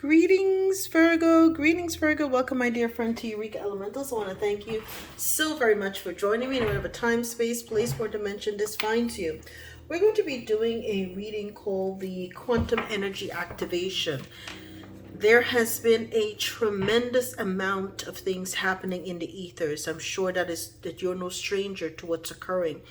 Greetings, Virgo. Greetings, Virgo. Welcome, my dear friend, to Eureka Elementals. I want to thank you so very much for joining me in whatever time, space, place, or dimension this finds you. We're going to be doing a reading called the Quantum Energy Activation. There has been a tremendous amount of things happening in the ethers. I'm sure that you're no stranger to what's occurring.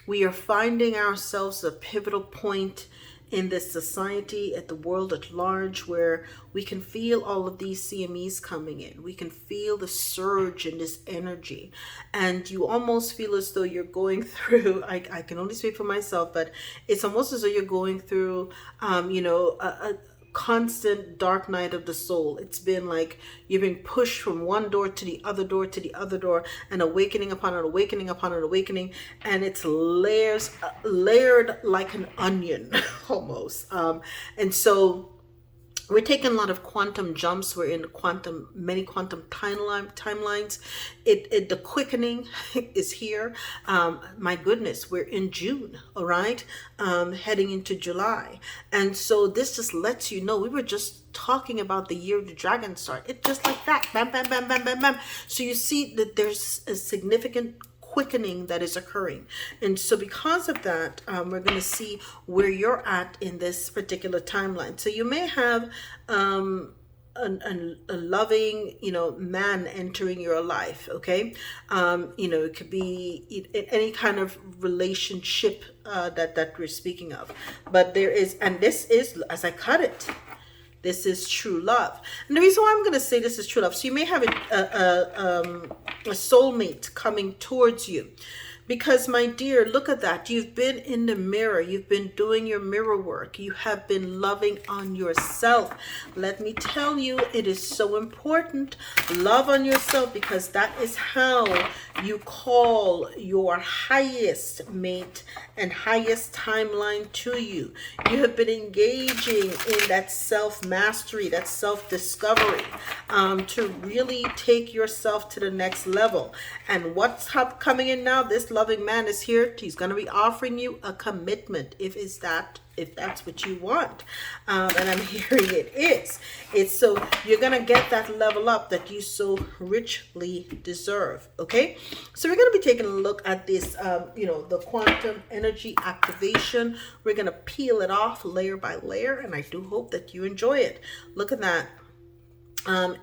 We are finding ourselves at a pivotal point in this society, at the world at large, where we can feel all of these CMEs coming in. We can feel the surge in this energy, and you almost feel as though you're going through, I can only speak for myself, but it's almost as though you're going through a constant dark night of the soul. It's been like you've been pushed from one door to the other door to the other door, and awakening upon an awakening upon an awakening, and it's layered like an onion almost. And so we're taking a lot of quantum jumps. We're in many quantum timelines. The quickening is here. My goodness, we're in June, all right? Heading into July. And so this just lets you know, we were just talking about the year of the dragon start. It just like that, bam, bam, bam, bam, bam, bam. So you see that there's a significant quickening that is occurring, and so because of that, we're going to see where you're at in this particular timeline. So you may have a loving, man entering your life. Okay, it could be any kind of relationship that we're speaking of, but there is, and this is, as I cut it, this is true love. And the reason why I'm going to say this is true love, so you may have a soulmate coming towards you. Because, my dear, look at that. You've been in the mirror. You've been doing your mirror work. You have been loving on yourself. Let me tell you, it is so important. Love on yourself, because that is how you call your highest mate and highest timeline to you. You have been engaging in that self-mastery, that self-discovery, to really take yourself to the next level. And what's coming in now? This loving man is here. He's going to be offering you a commitment, if that's what you want. And I'm hearing it is. It's so you're going to get that level up that you so richly deserve. Okay, so we're going to be taking a look at this, the quantum energy activation. We're going to peel it off layer by layer, and I do hope that you enjoy it. Look at that.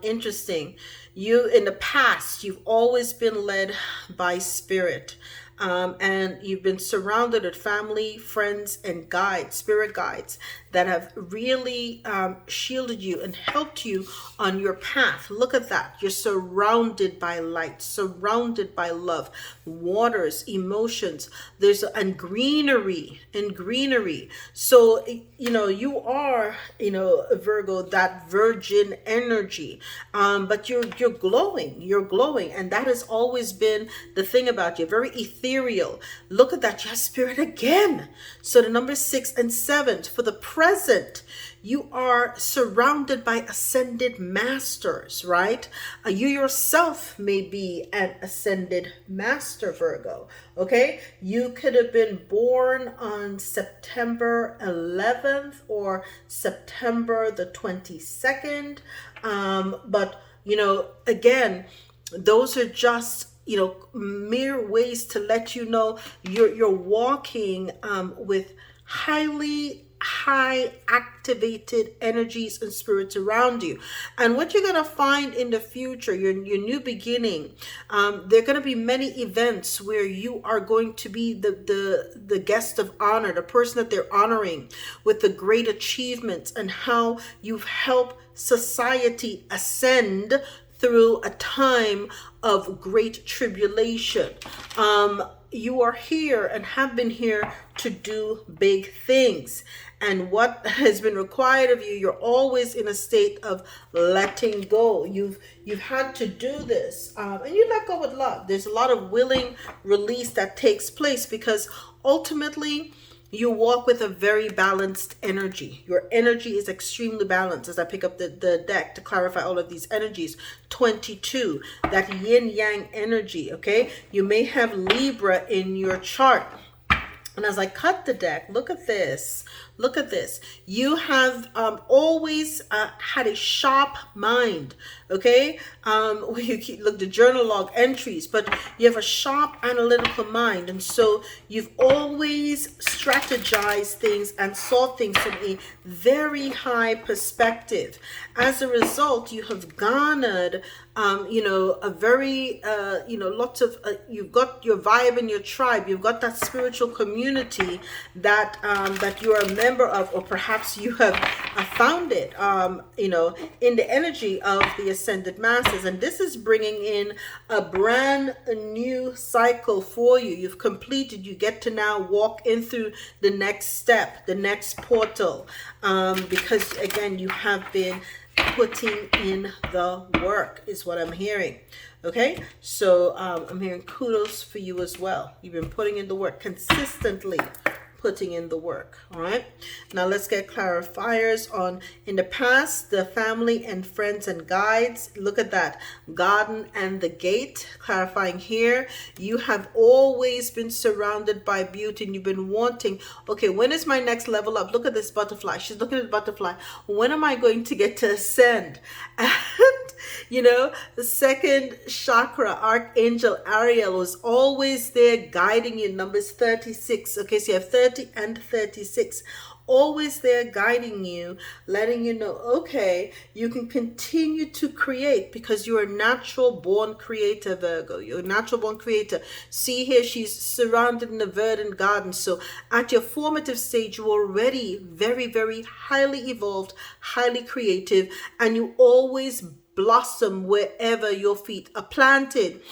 Interesting. You, in the past, you've always been led by spirit. And you've been surrounded with family, friends, and guides, spirit guides, that have really shielded you and helped you on your path. Look at that. You're surrounded by light, surrounded by love, waters, emotions. And greenery. So, you are, Virgo, that virgin energy. But you're glowing. And that has always been the thing about you. Very ethereal. Look at that. You have spirit again. So the number 6 and 7, for the present, you are surrounded by ascended masters, right? You yourself may be an ascended master, Virgo. Okay, you could have been born on September 11th or September the 22nd. But again, those are just mere ways to let you know you're walking with high activated energies and spirits around you. And what you're going to find in the future, your new beginning, there are going to be many events where you are going to be the guest of honor, the person that they're honoring with the great achievements and how you've helped society ascend through a time of great tribulation. You are here and have been here to do big things. And what has been required of you, you're always in a state of letting go. You've had to do this, and you let go with love. There's a lot of willing release that takes place, because ultimately you walk with a very balanced energy. Your energy is extremely balanced. As I pick up the deck to clarify all of these energies, 22, that yin yang energy. Okay, you may have Libra in your chart. And as I cut the deck, look at this. Look at this. You have always had a sharp mind. Okay, where you look the journal log entries, but you have a sharp analytical mind, and so you've always strategized things and saw things from a very high perspective. As a result, you have garnered a very lots of you've got your vibe and your tribe. You've got that spiritual community that that you are a member of, or perhaps you have found it in the energy of the ascended masters. And this is bringing in a brand new cycle for you. You've completed. You get to now walk in through the next step, the next portal, because again, you have been putting in the work, is what I'm hearing. Okay, so I'm hearing kudos for you as well. You've been putting in the work consistently, putting in the work. All right, now let's get clarifiers on in the past, the family and friends and guides. Look at that garden and the gate. Clarifying here, you have always been surrounded by beauty, and you've been wanting, okay, when is my next level up? Look at this butterfly. She's looking at the butterfly. When am I going to get to ascend? And the second chakra, Archangel Ariel, was always there guiding you. Numbers 36. Okay, so you have 30 and 36. Always there guiding you, letting you know, okay, you can continue to create because you're a natural born creator, Virgo. You're a natural born creator. See here, she's surrounded in a verdant garden. So at your formative stage, you're already very, very highly evolved, highly creative, and you always blossom wherever your feet are planted.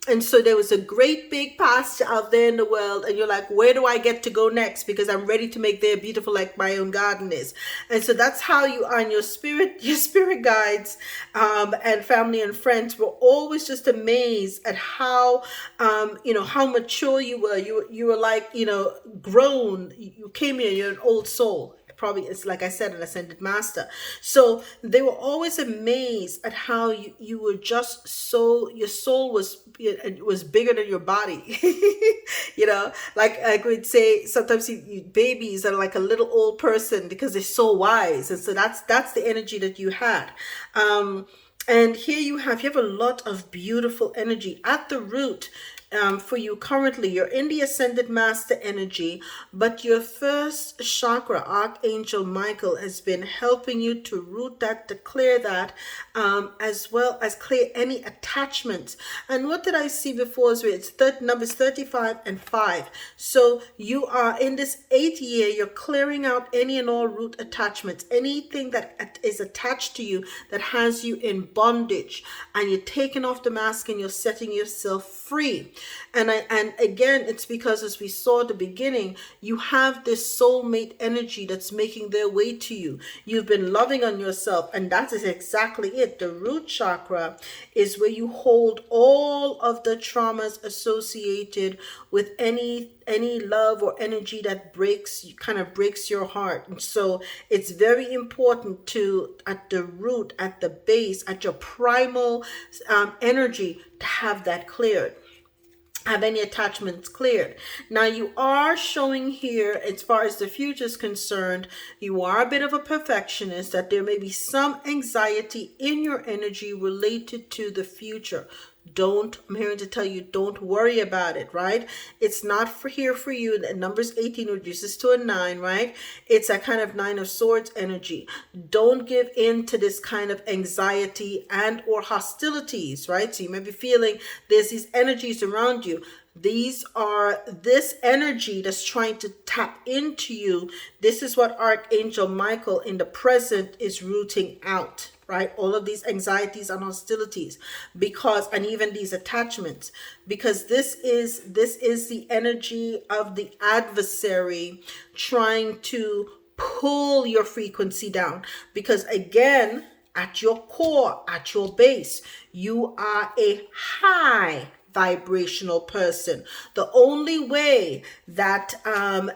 And so there was a great big pasture out there in the world, and you're like, where do I get to go next? Because I'm ready to make there beautiful like my own garden is. And so that's how you are in your spirit guides and family and friends were always just amazed at how how mature you were. You were like, grown. You came here, you're an old soul. Probably, it's like I said, an ascended master. So they were always amazed at how you were just so, your soul was bigger than your body. Like I would say, sometimes babies are like a little old person because they're so wise. And so that's the energy that you had. And here you have a lot of beautiful energy at the root. For you currently, you're in the ascended master energy, but your first chakra, Archangel Michael, has been helping you to root that, to clear that, as well as clear any attachments. And what did I see before? It's numbers 35 and 5. So you are in this 8th year, you're clearing out any and all root attachments, anything that is attached to you that has you in bondage, and you're taking off the mask and you're setting yourself free. And again, it's because, as we saw at the beginning, you have this soulmate energy that's making their way to you. You've been loving on yourself, and that is exactly it. The root chakra is where you hold all of the traumas associated with any love or energy that breaks your heart. And so it's very important to, at the root, at the base, at your primal energy, to have that cleared, have any attachments cleared. Now you are showing here, as far as the future is concerned, you are a bit of a perfectionist, that there may be some anxiety in your energy related to the future. I'm hearing to tell you, don't worry about it, right? It's not here for you. Numbers 18 reduces to a 9, right? It's a kind of 9 of swords energy. Don't give in to this kind of anxiety and or hostilities, right? So you may be feeling there's these energies around you. This energy that's trying to tap into you. This is what Archangel Michael in the present is rooting out, right? All of these anxieties and hostilities, and even these attachments, because this is the energy of the adversary trying to pull your frequency down. Because again, at your core, at your base, you are a high vibrational person. The only way that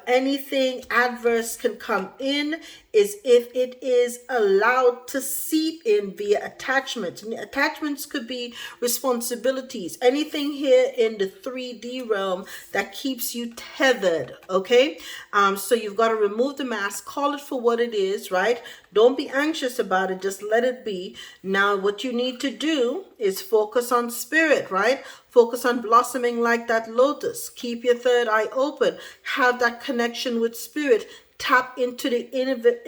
anything adverse can come in is if it is allowed to seep in via attachments. And attachments could be responsibilities, anything here in the 3D realm that keeps you tethered, okay? So you've got to remove the mask, call it for what it is, right? Don't be anxious about it, just let it be. Now what you need to do is focus on spirit, right? Focus on blossoming like that lotus. Keep your third eye open. Have that connection with spirit. Tap into the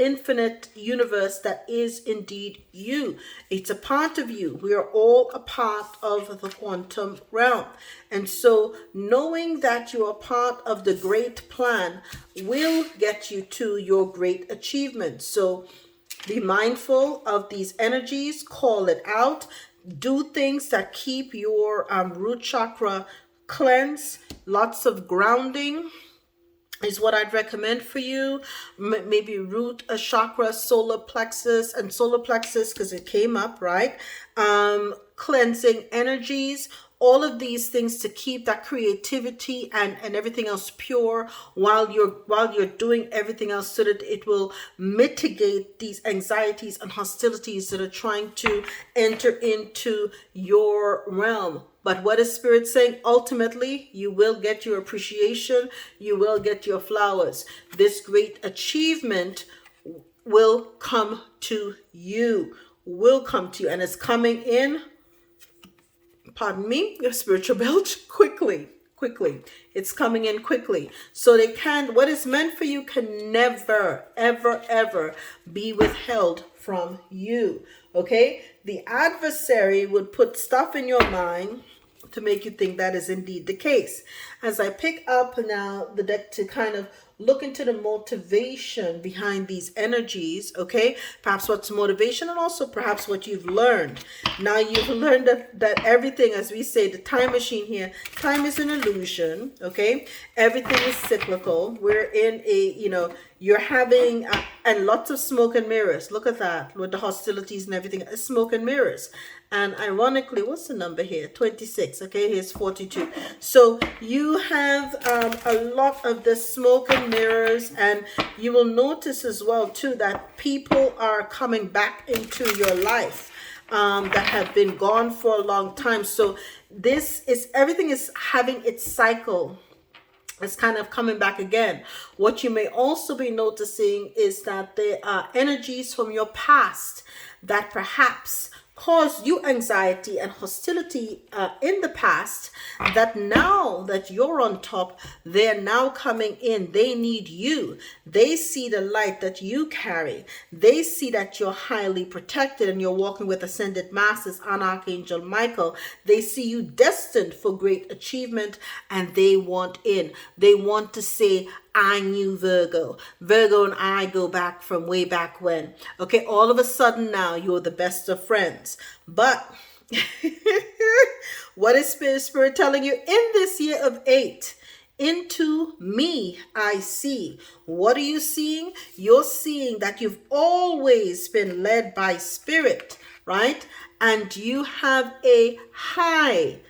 infinite universe that is indeed you. It's a part of you. We are all a part of the quantum realm. And so knowing that you are part of the great plan will get you to your great achievement. So be mindful of these energies, call it out, do things that keep your root chakra cleansed, lots of grounding is what I'd recommend for you. Maybe root a chakra, solar plexus, and solar plexus because it came up, right? Cleansing energies, all of these things to keep that creativity and everything else pure while you're doing everything else, so that it will mitigate these anxieties and hostilities that are trying to enter into your realm. But what is Spirit saying? Ultimately, you will get your appreciation. You will get your flowers. This great achievement will come to you. Will come to you. And it's coming in, pardon me, your spiritual belt quickly. It's coming in quickly. So what is meant for you can never, ever, ever be withheld from you. Okay? The adversary would put stuff in your mind to make you think that is indeed the case. As I pick up now the deck to kind of look into the motivation behind these energies, okay? Perhaps what's motivation, and also perhaps what you've learned. Now you've learned that everything, as we say, the time machine here, time is an illusion, okay? Everything is cyclical. We're in you're having, and lots of smoke and mirrors. Look at that, with the hostilities and everything, smoke and mirrors. And ironically, what's the number here? 26, okay? Here's 42. So you have a lot of the smoke and mirrors, and you will notice as well, too, that people are coming back into your life that have been gone for a long time. So everything is having its cycle. It's kind of coming back again. What you may also be noticing is that there are energies from your past that perhaps caused you anxiety and hostility in the past, that now that you're on top, they're now coming in. They need you. They see the light that you carry. They see that you're highly protected and you're walking with ascended masters and Archangel Michael. They see you destined for great achievement, and they want in. They want to say, I knew Virgo. Virgo and I go back from way back when. Okay, all of a sudden now you're the best of friends. But what is Spirit telling you in this year of 8? Into me I see. What are you seeing? You're seeing that you've always been led by Spirit, right? And you have a high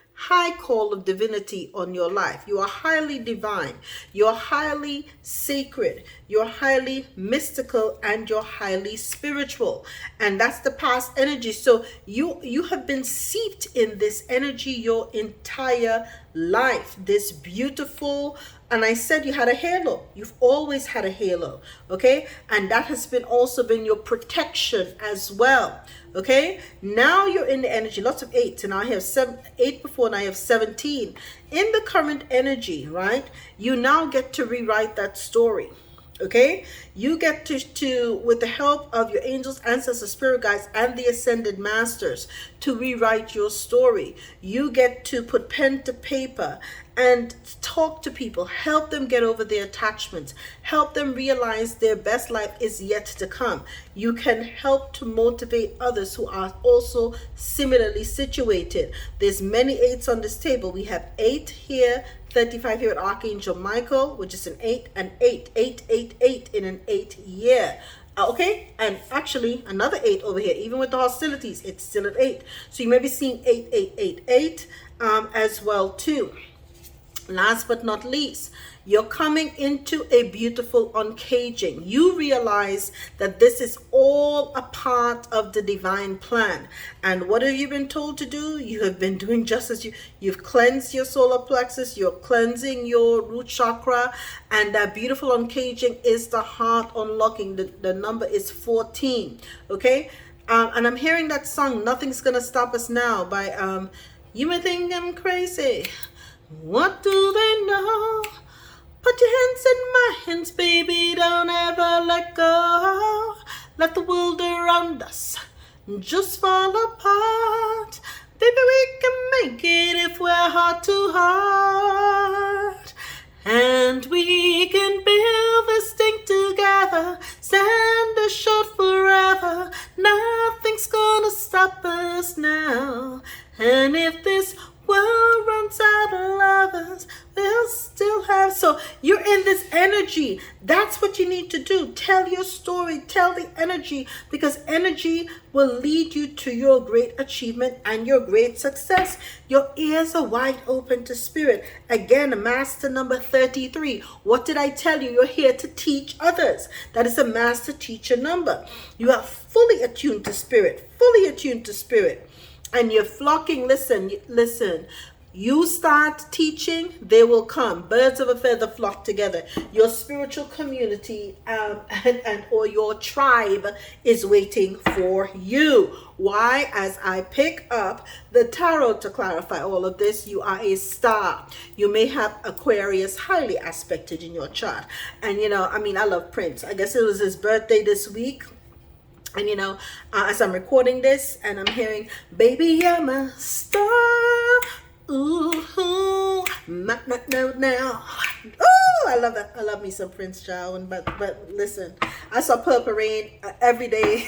call of divinity on your life. You are highly divine. You're highly sacred. You're highly mystical, and you're highly spiritual. And that's the past energy. So you have been seeped in this energy your entire life. This beautiful, and I said you had a halo. You've always had a halo, okay? And that has also been your protection as well, okay? Now you're in the energy, lots of 8s, and I have 8 before, and I have 17. In the current energy, right, you now get to rewrite that story. Okay, you get to with the help of your angels, ancestors, spirit guides, and the ascended masters, to rewrite your story. You get to put pen to paper and talk to people, help them get over their attachments, help them realize their best life is yet to come. You can help to motivate others who are also similarly situated. There's many 8s on this table. We have 8 here, 35 here at Archangel Michael, which is an 8, and 8, 8, 8, 8 in an 8 year. Okay, and actually another 8 over here, even with the hostilities, it's still at 8. So you may be seeing 8, 8, 8, 8 as well too. Last but not least, you're coming into a beautiful uncaging. You realize that this is all a part of the divine plan. And what have you been told to do? You have been doing just as you've cleansed your solar plexus, you're cleansing your root chakra, and that beautiful uncaging is the heart unlocking. The number is 14. Okay? And I'm hearing that song, Nothing's Gonna Stop Us Now, by you may think I'm crazy. What do they know? Put your hands in my hands, baby, don't ever let go. Let the world around us just fall apart. Baby, we can make it if we're heart to heart. And we can build this thing together, stand assured forever. Nothing's gonna stop us now. And if this world runs out of lovers, we'll still have. So you're in this energy. That's what you need to do. Tell your story, tell the energy, because energy will lead you to your great achievement and your great success. Your ears are wide open to spirit. Again, master number 33. What did I tell you? You're here to teach others. That is a master teacher number. You are fully attuned to spirit, fully attuned to spirit. And you're flocking. Listen. You start teaching, they will come. Birds of a feather flock together. Your spiritual community or your tribe is waiting for you. Why? As I pick up the tarot to clarify all of this, you are a star. You may have Aquarius highly aspected in your chart. And I love Prince. I guess it was his birthday this week. And as I'm recording this and I'm hearing, baby, I'm a star. Ooh, might not know now. Oh, I love that. I love me some Prince Child. But listen, I saw Purple Rain every day.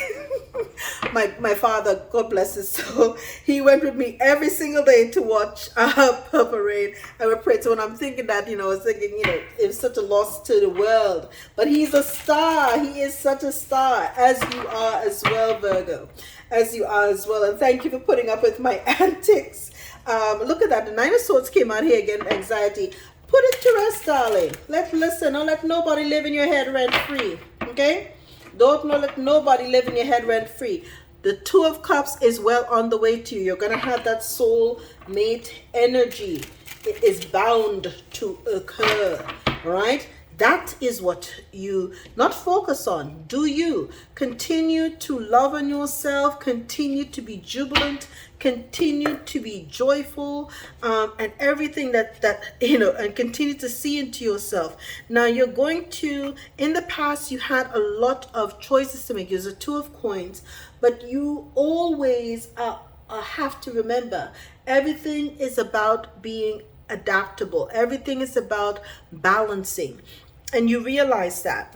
my father, God bless his soul, he went with me every single day to watch Purple Rain. I would pray. So when I'm thinking that, I was thinking, it's such a loss to the world. But he's a star. He is such a star, as you are as well, Virgo. As you are as well. And thank you for putting up with my antics. Look at that. The Nine of Swords came out here again. Anxiety. Put it to rest, darling. Listen. Don't let nobody live in your head rent free. Okay? Don't let nobody live in your head rent free. The Two of Cups is well on the way to you. You're going to have that soul mate energy. It is bound to occur. All right? That is what you not focus on. Do you continue to love on yourself, continue to be jubilant, continue to be joyful, and everything that and continue to see into yourself. Now you're going to, in the past you had a lot of choices to make. There's a Two of Coins, but you always have to remember, everything is about being adaptable. Everything is about balancing. And you realize that,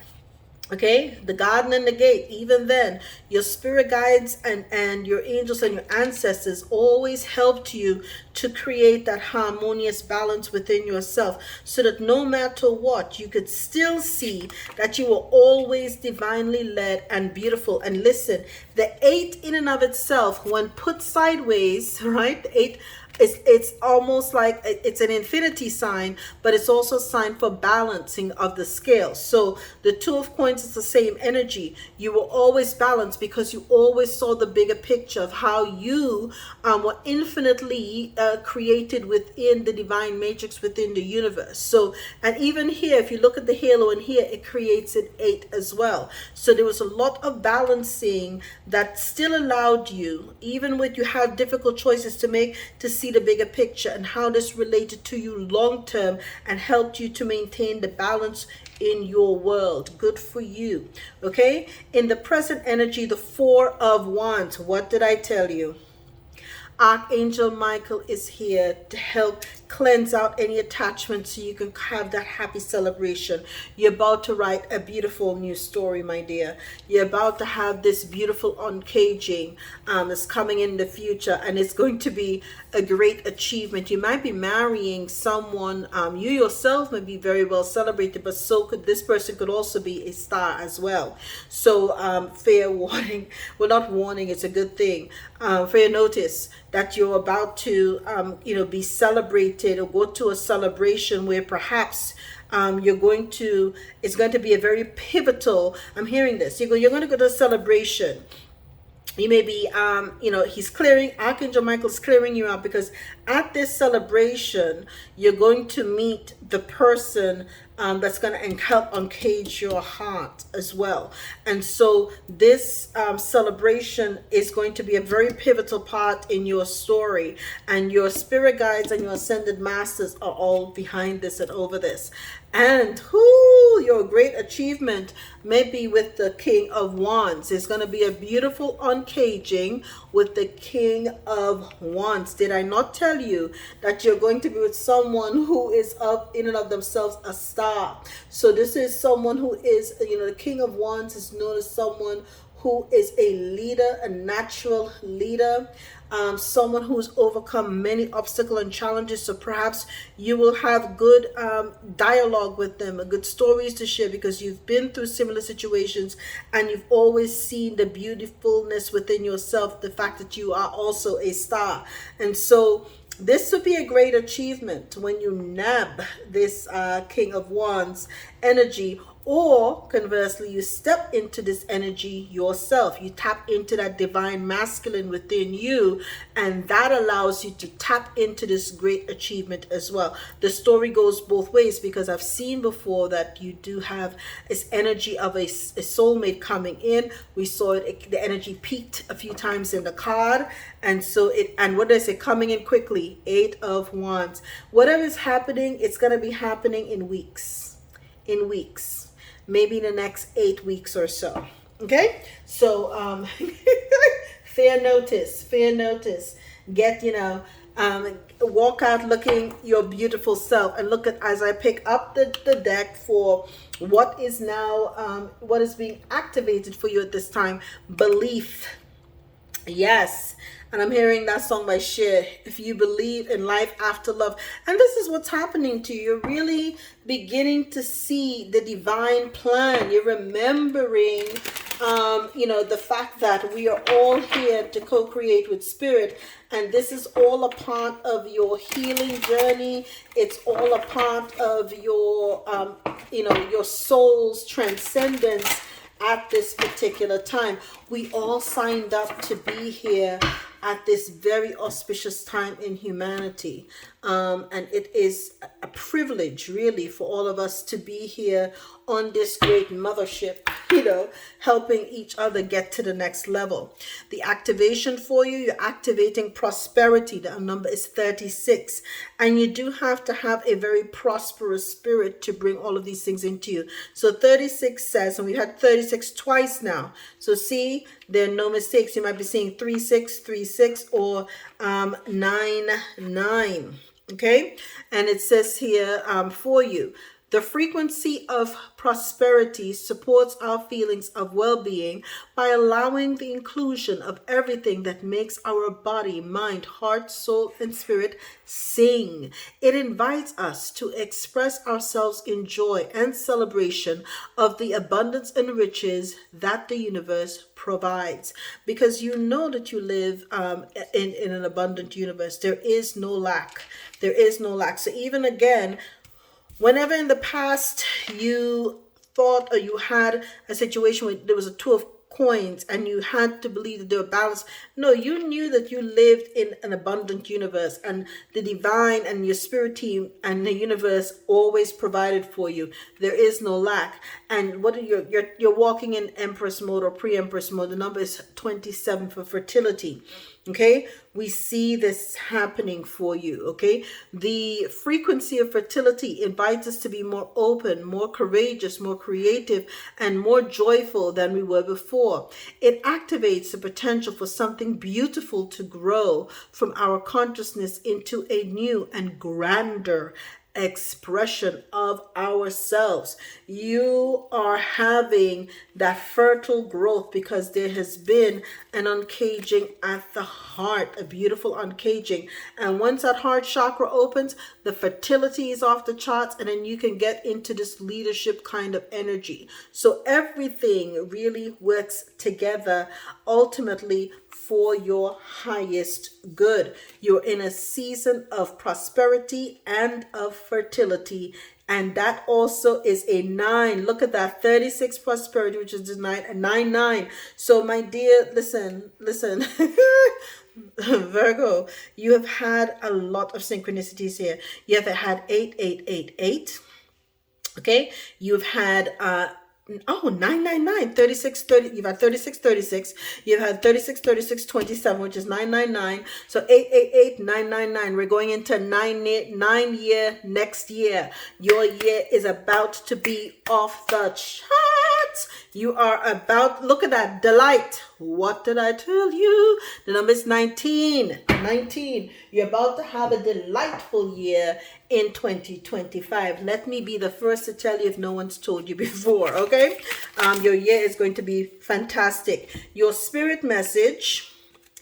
okay? The garden and the gate, even then, your spirit guides and your angels and your ancestors always helped you to create that harmonious balance within yourself, so that no matter what, you could still see that you were always divinely led and beautiful. And listen, the 8 in and of itself, when put sideways, right? The 8, it's almost like it's an infinity sign, but it's also a sign for balancing of the scale. So the Two of Coins is the same energy. You were always balanced because you always saw the bigger picture of how you were infinitely created within the divine matrix within the universe. So, and even here, if you look at the halo in here, it creates an 8 as well. So there was a lot of balancing that still allowed you, even when you had difficult choices to make, to see the bigger picture and how this related to you long term and helped you to maintain the balance in your world. Good for you. Okay, in the present energy, the Four of Wands, what did I tell you? Archangel Michael is here to help cleanse out any attachments so you can have that happy celebration. You're about to write a beautiful new story, my dear. You're about to have this beautiful uncaging that's coming in the future, and it's going to be a great achievement. You might be marrying someone, you yourself may be very well celebrated, but so could this person, could also be a star as well. So fair warning, well, not warning, it's a good thing. Fair notice, that you're about to, be celebrated, or go to a celebration where perhaps it's going to be a very pivotal, I'm hearing this, you're going to go to a celebration. You may be, Archangel Michael's clearing you out, because at this celebration, you're going to meet the person that's going to help uncage your heart as well. And so this celebration is going to be a very pivotal part in your story, and your spirit guides and your ascended masters are all behind this and over this. And your great achievement may be with the King of Wands. It's going to be a beautiful uncaging with the King of Wands. Did I not tell you that you're going to be with someone who is in and of themselves a star? So this is someone who is, the King of Wands is known as someone who is a leader, a natural leader, someone who's overcome many obstacles and challenges. So perhaps you will have good dialogue with them, good stories to share, because you've been through similar situations and you've always seen the beautifulness within yourself, the fact that you are also a star. And so this would be a great achievement when you nab this King of Wands energy. Or conversely, you step into this energy yourself. You tap into that divine masculine within you, and that allows you to tap into this great achievement as well. The story goes both ways, because I've seen before that you do have this energy of a soulmate coming in. We saw the energy peaked a few times in the card. And so what did I say? Coming in quickly. 8 of Wands. Whatever is happening, it's going to be happening in weeks. Maybe in the next 8 weeks or so. Okay, so fair notice. Get, walk out looking your beautiful self, and look at, as I pick up the deck for what is now what is being activated for you at this time. Belief. Yes. And I'm hearing that song by Cher, If You Believe in Life After Love. And this is what's happening to you. You're really beginning to see the divine plan. You're remembering, the fact that we are all here to co-create with spirit. And this is all a part of your healing journey. It's all a part of your, your soul's transcendence at this particular time. We all signed up to be here at this very auspicious time in humanity. And it is a privilege, really, for all of us to be here on this great mothership, helping each other get to the next level. The activation for you, you're activating prosperity. The number is 36. And you do have to have a very prosperous spirit to bring all of these things into you. So 36 says, and we had 36 twice now. So see, there are no mistakes. You might be seeing 3636 or 99. Okay, and it says here for you, the frequency of prosperity supports our feelings of well-being by allowing the inclusion of everything that makes our body, mind, heart, soul, and spirit sing. It invites us to express ourselves in joy and celebration of the abundance and riches that the universe provides, because you know that you live in an abundant universe. There is no lack. So even again, whenever in the past you thought or you had a situation where there was a 2 of coins and you had to believe that they were balanced, no, you knew that you lived in an abundant universe, and the divine and your spirit team and the universe always provided for you. There is no lack. And what are you're walking in Empress mode or pre-Empress mode. The number is 27 for fertility. Okay, we see this happening for you. Okay, the frequency of fertility invites us to be more open, more courageous, more creative, and more joyful than we were before. It activates the potential for something beautiful to grow from our consciousness into a new and grander expression of ourselves. You are having that fertile growth because there has been an uncaging at the heart, a beautiful uncaging. And once that heart chakra opens, the fertility is off the charts, and then you can get into this leadership kind of energy. So everything really works together ultimately for your highest good. You're in a season of prosperity and of fertility. And that also is a 9. Look at that. 36 prosperity, which is a 9. So my dear, listen. Virgo, you have had a lot of synchronicities here. You have had 8888. Okay, you've had 999, 36 30. You've had 36 36. You've had 36 36 27, which is 999. So 888 999. We're going into 9 year next year. Your year is about to be off the charts. You are about, look at that, delight. What did I tell you? The number is 19. 19. You're about to have a delightful year in 2025. Let me be the first to tell you if no one's told you before, okay? Your year is going to be fantastic. Your spirit message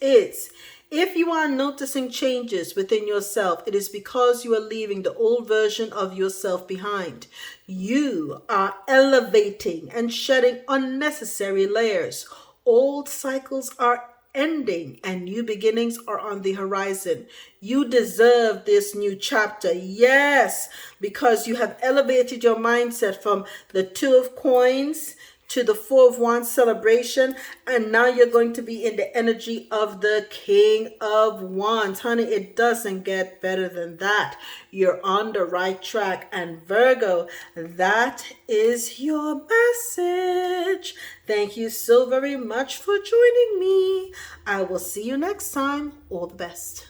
is, if you are noticing changes within yourself, it is because you are leaving the old version of yourself behind. You are elevating and shedding unnecessary layers. Old cycles are ending and new beginnings are on the horizon. You deserve this new chapter. Yes, because you have elevated your mindset from the 2 of coins to the 4 of wands celebration, and now you're going to be in the energy of the King of Wands. Honey, it doesn't get better than that. You're on the right track. And Virgo, that is your message. Thank you so very much for joining me. I will see you next time. All the best.